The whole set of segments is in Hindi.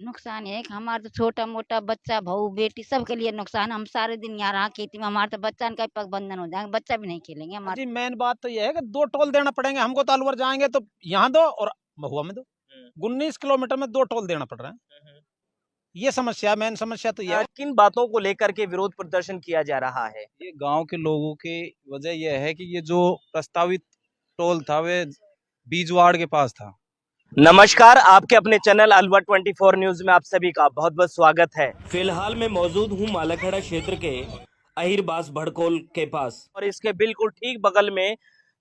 नुकसान है कि हमारा तो छोटा मोटा बच्चा बहू बेटी सबके लिए नुकसान। हम सारे दिन यहाँ रहा खेती में, हमारे तो बच्चा का पगबंधन हो जाएंगे, बच्चा भी नहीं खेलेंगे हमारे। जी मेन बात तो ये है कि 2 टोल देना पड़ेंगे हमको। तो अलवर जाएंगे तो यहाँ दो और महुआ में दो। 19 किलोमीटर में 2 टोल देना पड़ रहा है। ये समस्या, मेन समस्या तो ये है। किन बातों को लेकर के विरोध प्रदर्शन किया जा रहा है? ये गांव के लोगों की वजह यह है कि ये जो प्रस्तावित टोल था वे बीजवाड़ के पास था। नमस्कार, आपके अपने चैनल अलवर 24 न्यूज में आप सभी का बहुत बहुत स्वागत है। फिलहाल मैं मौजूद हूं मालाखेड़ा क्षेत्र के अहिरबास भड़कोल के पास, और इसके बिल्कुल ठीक बगल में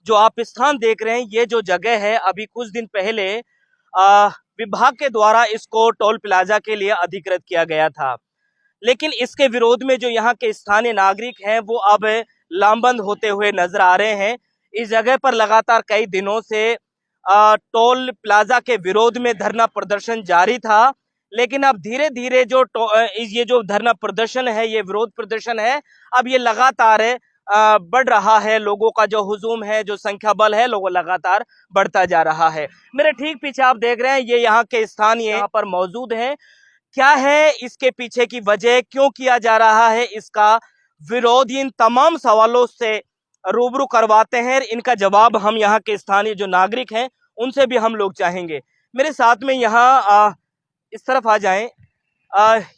जो आप स्थान देख रहे हैं, ये जो जगह है, अभी कुछ दिन पहले विभाग के द्वारा इसको टोल प्लाजा के लिए अधिकृत किया गया था। लेकिन इसके विरोध में जो यहाँ के स्थानीय नागरिक हैं वो अब लामबंद होते हुए नजर आ रहे हैं। इस जगह पर लगातार कई दिनों से टोल प्लाजा के विरोध में धरना प्रदर्शन जारी था, लेकिन अब धीरे धीरे ये जो धरना प्रदर्शन है, ये विरोध प्रदर्शन है, अब ये लगातार बढ़ रहा है। लोगों का जो हुजूम है, जो संख्या बल है, लोगों लगातार बढ़ता जा रहा है। मेरे ठीक पीछे आप देख रहे हैं, ये यहाँ के स्थानीय यहाँ पर मौजूद हैं। क्या है इसके पीछे की वजह, क्यों किया जा रहा है इसका विरोध, इन तमाम सवालों से रूबरू करवाते हैं। इनका जवाब हम यहाँ के स्थानीय जो नागरिक हैं उनसे भी हम लोग चाहेंगे। मेरे साथ में यहाँ इस तरफ आ जाएं,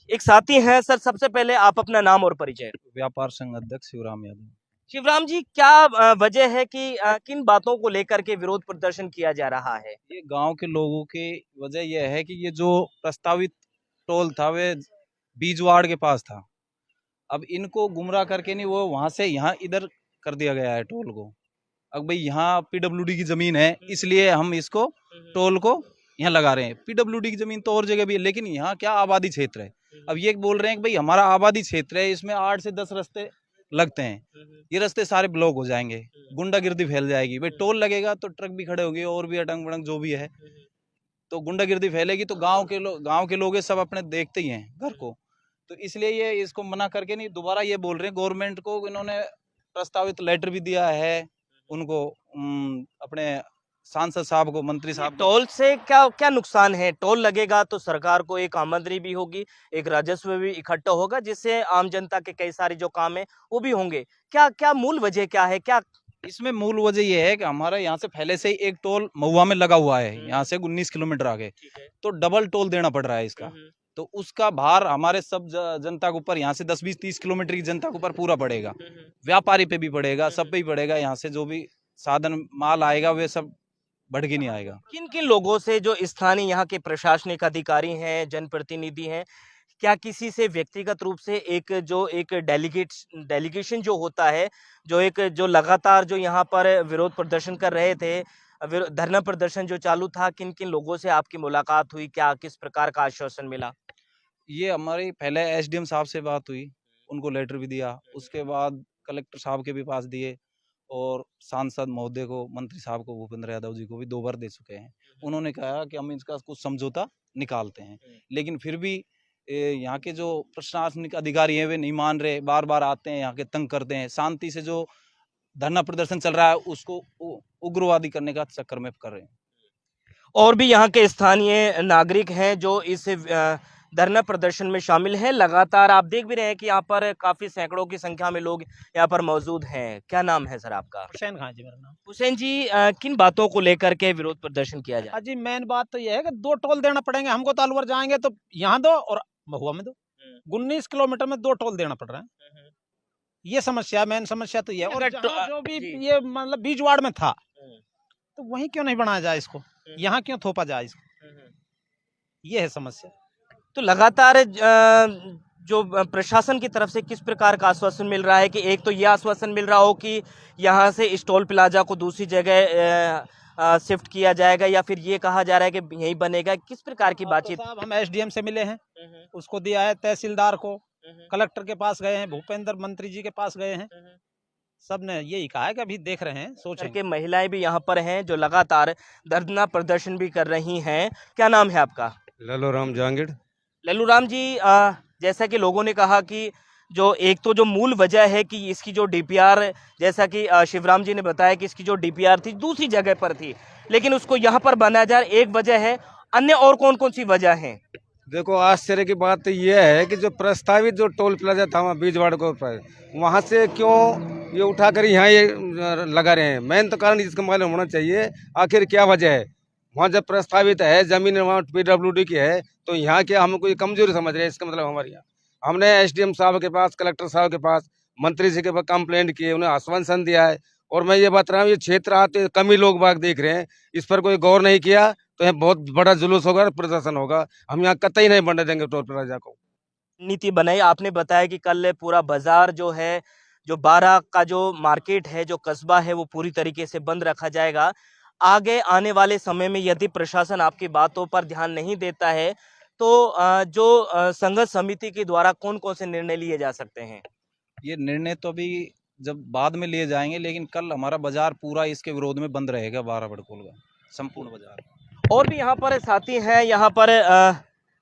एक साथी हैं। सर, सबसे पहले आप अपना नाम और परिचय। व्यापार संघ अध्यक्ष शिवराम यादव। शिवराम जी, क्या वजह है कि किन बातों को लेकर के विरोध प्रदर्शन किया जा रहा है? ये गांव के लोगों की वजह यह है कि ये जो प्रस्तावित टोल था वे बीजवाड़ के पास था। अब इनको गुमराह करके नहीं, वो वहां से यहाँ इधर कर दिया गया है टोल को। अब भाई यहाँ पीडब्ल्यूडी की जमीन है, इसलिए हम इसको टोल को यहाँ लगा रहे हैं। पीडब्ल्यूडी की जमीन तो और जगह भी है, लेकिन यहाँ क्या आबादी क्षेत्र है। अब ये बोल रहे हैं कि भाई हमारा आबादी क्षेत्र है, इसमें 8 से 10 रास्ते लगते हैं, ये रास्ते सारे ब्लॉक हो जाएंगे, गुंडागिर्दी फैल जाएगी। भाई टोल लगेगा तो ट्रक भी खड़े होंगे और भी अटंग बड़ंग जो भी है, तो गुंडागिर्दी फैलेगी। तो गांव के लोग सब अपने देखते ही हैं घर को, तो इसलिए ये इसको मना करके नहीं, दोबारा ये बोल रहे हैं गवर्नमेंट को। इन्होंने प्रस्तावित लेटर भी दिया है उनको, अपने सांसद साहब को, मंत्री साहब। टोल से क्या क्या नुकसान है? टोल लगेगा तो सरकार को एक आमदनी भी होगी, एक राजस्व भी इकट्ठा होगा, जिससे आम जनता के कई सारे जो काम है वो भी होंगे। क्या क्या मूल वजह क्या है? क्या इसमें मूल वजह ये है कि हमारा यहाँ से पहले से ही एक टोल महुआ में लगा हुआ है, यहाँ से 19 किलोमीटर आगे, तो डबल टोल देना पड़ रहा है इसका। तो उसका भार हमारे सब जनता के ऊपर, यहाँ से 10-20-30 किलोमीटर की जनता के ऊपर पूरा पड़ेगा। व्यापारी पे भी पड़ेगा, सब पे ही पड़ेगा। यहाँ से जो भी साधन माल आएगा वे सब बढ़ के नहीं आएगा। किन किन लोगों से, जो स्थानीय यहाँ के प्रशासनिक अधिकारी हैं, जनप्रतिनिधि हैं, क्या किसी से व्यक्तिगत रूप से एक डेलीगेशन जो होता है, जो लगातार जो यहाँ पर विरोध प्रदर्शन कर रहे थे, धरना प्रदर्शन जो चालू था, किन किन लोगों से आपकी मुलाकात हुई? क्या किस प्रकार का आश्वासन मिला? ये हमारी पहले एसडीएम साहब से बात हुई, उनको लेटर भी दिया। उसके बाद कलेक्टर साहब के भी पास दिए, और सांसद महोदय को, मंत्री साहब को, भूपेंद्र यादव जी को भी 2 बार दे चुके हैं। उन्होंने कहा कि हम इसका कुछ समझौता निकालते हैं, लेकिन फिर भी यहाँ के जो प्रशासनिक अधिकारी हैं वे नहीं मान रहे, बार बार आते हैं, यहाँ के तंग करते हैं। शांति से जो धरना प्रदर्शन चल रहा है उसको उग्रवादी करने का चक्कर में कर रहे हैं। और भी यहाँ के स्थानीय नागरिक हैं जो इस धरना प्रदर्शन में शामिल हैं। लगातार आप देख भी रहे हैं कि यहाँ पर काफी सैकड़ों की संख्या में लोग यहाँ पर मौजूद हैं। क्या नाम है सर आपका? हुसैन खान जी मेरा नाम। हुसैन जी, किन बातों को लेकर के विरोध प्रदर्शन किया जाए? जी मेन बात तो ये है कि 2 टोल देना पड़ेंगे हमको। तो अलवर जाएंगे तो यहाँ दो और महुआ में दो। 19 किलोमीटर में 2 टोल देना पड़ रहा है। ये समस्या, मेन समस्या तो ये है। और जो भी ये मतलब बीजवाड़ में था, तो वहीं क्यों नहीं बनाया जाए इसको, यहाँ क्यों थोपा जाए इसको, ये है समस्या। तो लगातार जो प्रशासन की तरफ से किस प्रकार का आश्वासन मिल रहा है? कि एक तो ये आश्वासन मिल रहा हो कि यहाँ से इस टोल प्लाजा को दूसरी जगह शिफ्ट किया जाएगा, या फिर ये कहा जा रहा है कि यहीं बनेगा? किस प्रकार की बातचीत? साहब, हम एसडीएम से मिले हैं, उसको दिया है, तहसीलदार को, कलेक्टर के पास गए हैं, भूपेंद्र मंत्री जी के पास गए हैं, सब ने यही कहा है कि अभी देख रहे हैं, सोचेंगे। के महिलाएं भी यहाँ पर हैं जो लगातार धरना प्रदर्शन भी कर रही हैं। क्या नाम है आपका? लल्लूराम जहांगीर। लल्लूराम जी, जैसा कि लोगों ने कहा कि जो एक तो जो मूल वजह है कि इसकी जो डीपीआर, जैसा कि शिवराम जी ने बताया कि इसकी जो डीपीआर थी दूसरी जगह पर थी, लेकिन उसको यहाँ पर बनाया जा रहा है, एक वजह है। अन्य और कौन कौन सी वजह है? देखो आश्चर्य की बात तो यह है कि जो प्रस्तावित जो टोल प्लाजा था वहाँ बीजवाड़ को पर वहाँ से क्यों ये उठाकर यहाँ ये लगा रहे हैं। मेन तो कारण इसका मालूम होना चाहिए आखिर क्या वजह है। वहाँ जब प्रस्तावित है जमीन वहाँ PWD की है तो यहाँ क्या हम कोई कमजोरी समझ रहे हैं। इसका मतलब हमारे यहाँ हमने SDM साहब के पास, कलेक्टर साहब के पास, मंत्री जी के पास कंप्लेंट की, उन्हें आश्वासन दिया है। और मैं ये बता रहा हूँ ये क्षेत्र आते कम ही लोग बाग देख रहे हैं, इस पर कोई गौर नहीं किया तो यहाँ बहुत बड़ा जुलूस होगा, प्रदर्शन होगा। हम यहाँ कतई नहीं बनने देंगे टोल प्लाजा को। नीति बनाई आपने बताया कि कल पूरा बाजार जो है, जो 12 का जो मार्केट है, जो कस्बा है, वो पूरी तरीके से बंद रखा जाएगा। आगे आने वाले समय में यदि प्रशासन आपकी बातों पर ध्यान नहीं देता है तो जो संघर्ष समिति के द्वारा कौन कौन से निर्णय लिए जा सकते हैं? ये निर्णय तो अभी जब बाद में लिए जाएंगे, लेकिन कल हमारा बाजार पूरा इसके विरोध में बंद रहेगा। 12 बड़कोल का संपूर्ण बाजार। और भी यहाँ पर साथी हैं, यहाँ पर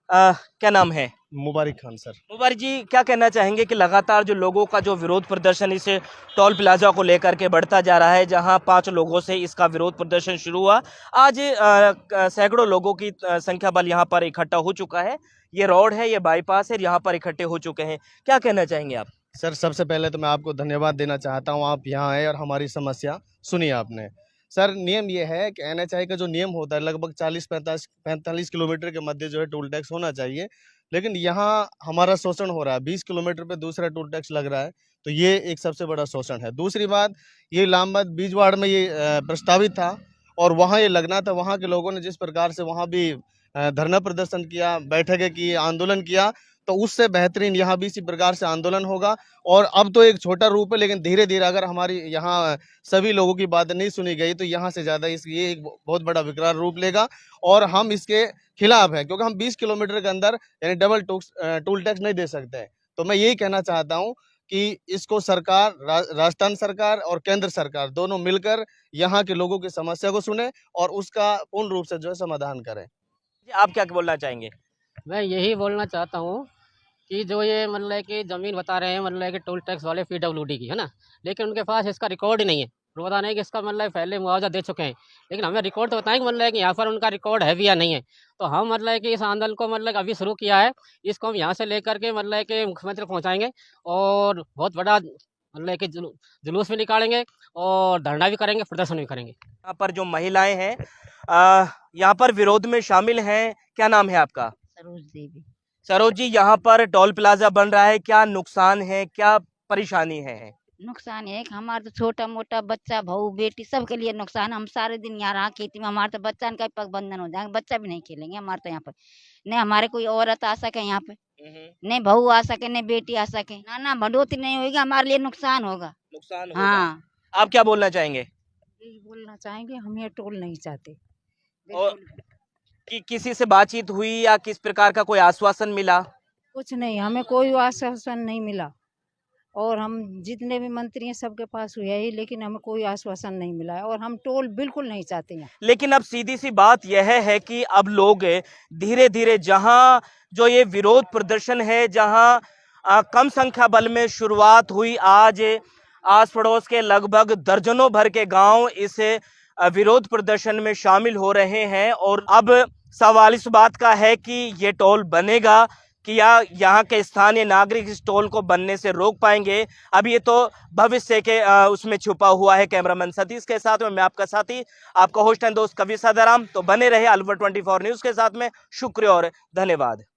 क्या नाम है? मुबारक खान सर। मुबारक जी, क्या कहना चाहेंगे कि लगातार जो लोगों का जो विरोध प्रदर्शन इस टोल प्लाजा को लेकर के बढ़ता जा रहा है, जहां 5 लोगों से इसका विरोध प्रदर्शन शुरू हुआ, आज सैकड़ों लोगों की संख्या बल यहाँ पर इकट्ठा हो चुका है। ये रोड है, ये बाईपास है, यहाँ पर इकट्ठे हो चुके हैं। क्या कहना चाहेंगे आप? सर सबसे पहले तो मैं आपको धन्यवाद देना चाहता हूँ, आप यहाँ आए और हमारी समस्या सुनी आपने। सर नियम ये है कि NHAI का जो नियम होता है लगभग 40-45 किलोमीटर के मध्य जो है टोल टैक्स होना चाहिए, लेकिन यहाँ हमारा शोषण हो रहा है। 20 किलोमीटर पे दूसरा टोल टैक्स लग रहा है, तो ये एक सबसे बड़ा शोषण है। दूसरी बात, ये लामबद बीजवाड़ में ये प्रस्तावित था और वहाँ ये लगना था। वहाँ के लोगों ने जिस प्रकार से वहाँ भी धरना प्रदर्शन किया, बैठकें की, आंदोलन किया, तो उससे बेहतरीन यहाँ भी इसी प्रकार से आंदोलन होगा। और अब तो एक छोटा रूप है, लेकिन धीरे धीरे अगर हमारी यहाँ सभी लोगों की बात नहीं सुनी गई तो यहाँ से ज़्यादा ये एक बहुत बड़ा विकराल रूप लेगा और हम इसके खिलाफ हैं, क्योंकि हम 20 किलोमीटर के अंदर यानी डबल टोल टैक्स नहीं दे सकते हैं। तो मैं यही कहना चाहता हूँ कि इसको सरकार, राजस्थान सरकार और केंद्र सरकार दोनों मिलकर यहाँ के लोगों की समस्या को सुने और उसका पूर्ण रूप से जो है समाधान करें। आप क्या बोलना चाहेंगे? मैं यही बोलना चाहता हूँ कि जो ये मतलब कि ज़मीन बता रहे हैं मतलब कि टोल टैक्स वाले PWD की है ना, लेकिन उनके पास इसका रिकॉर्ड ही नहीं है। वो बता रहे हैं कि इसका मतलब पहले मुआवजा दे चुके हैं, लेकिन हमें रिकॉर्ड तो बताएंगे मतलब कि यहाँ पर उनका रिकॉर्ड है भी या नहीं है। तो हम मतलब कि इस आंदोलन को मतलब अभी शुरू किया है, इसको हम यहाँ से लेकर के मतलब कि मुख्यमंत्री पहुँचाएंगे और बहुत बड़ा मतलब कि जुलूस भी निकालेंगे और धरना भी करेंगे, प्रदर्शन भी करेंगे। यहाँ पर जो महिलाएं हैं यहाँ पर विरोध में शामिल हैं। क्या नाम है आपका? सरोज देवी। सरोज जी, यहाँ पर टोल प्लाजा बन रहा है, क्या नुकसान है, क्या परेशानी है? नुकसान है कि हमारा तो छोटा मोटा बच्चा, बहू बेटी सबके लिए नुकसान। हम सारे दिन यहाँ रहा खेती में, हमारे तो बच्चा का पग बंधन हो जाएंगे, बच्चा भी नहीं खेलेंगे हमारे तो यहाँ पर। नहीं हमारे कोई औरत आ सके यहाँ पे, नहीं बहू आ सके, नहीं बेटी आ सके, ना बढ़ोतरी नहीं होगी, हमारे लिए नुकसान होगा। नुकसान होगा। हाँ, आप क्या बोलना चाहेंगे? यही बोलना चाहेंगे, हम ये टोल नहीं चाहते। और कि किसी से बातचीत हुई या किस प्रकार का कोई आश्वासन मिला? कुछ नहीं, हमें कोई आश्वासन नहीं मिला और हम जितने भी मंत्री हैं सबके पास हुआ ही, लेकिन हमें कोई आश्वासन नहीं मिला है और हम टोल बिल्कुल नहीं चाहते हैं। लेकिन अब सीधी सी बात यह है कि अब लोग धीरे धीरे जहां जो ये विरोध प्रदर्शन है, जहां कम संख्या बल में शुरुआत हुई, आज आस पड़ोस के लगभग दर्जनों भर के गांव इस विरोध प्रदर्शन में शामिल हो रहे हैं। और अब सवाल इस बात का है कि ये टोल बनेगा कि या यहाँ के स्थानीय नागरिक इस टोल को बनने से रोक पाएंगे। अब ये तो भविष्य के उसमें छुपा हुआ है। कैमरामैन सतीश के साथ में मैं आपका साथी, आपका होस्ट एंड दोस्त कवि सदाराम। तो बने रहे अलवर 24 न्यूज के साथ में। शुक्रिया और धन्यवाद।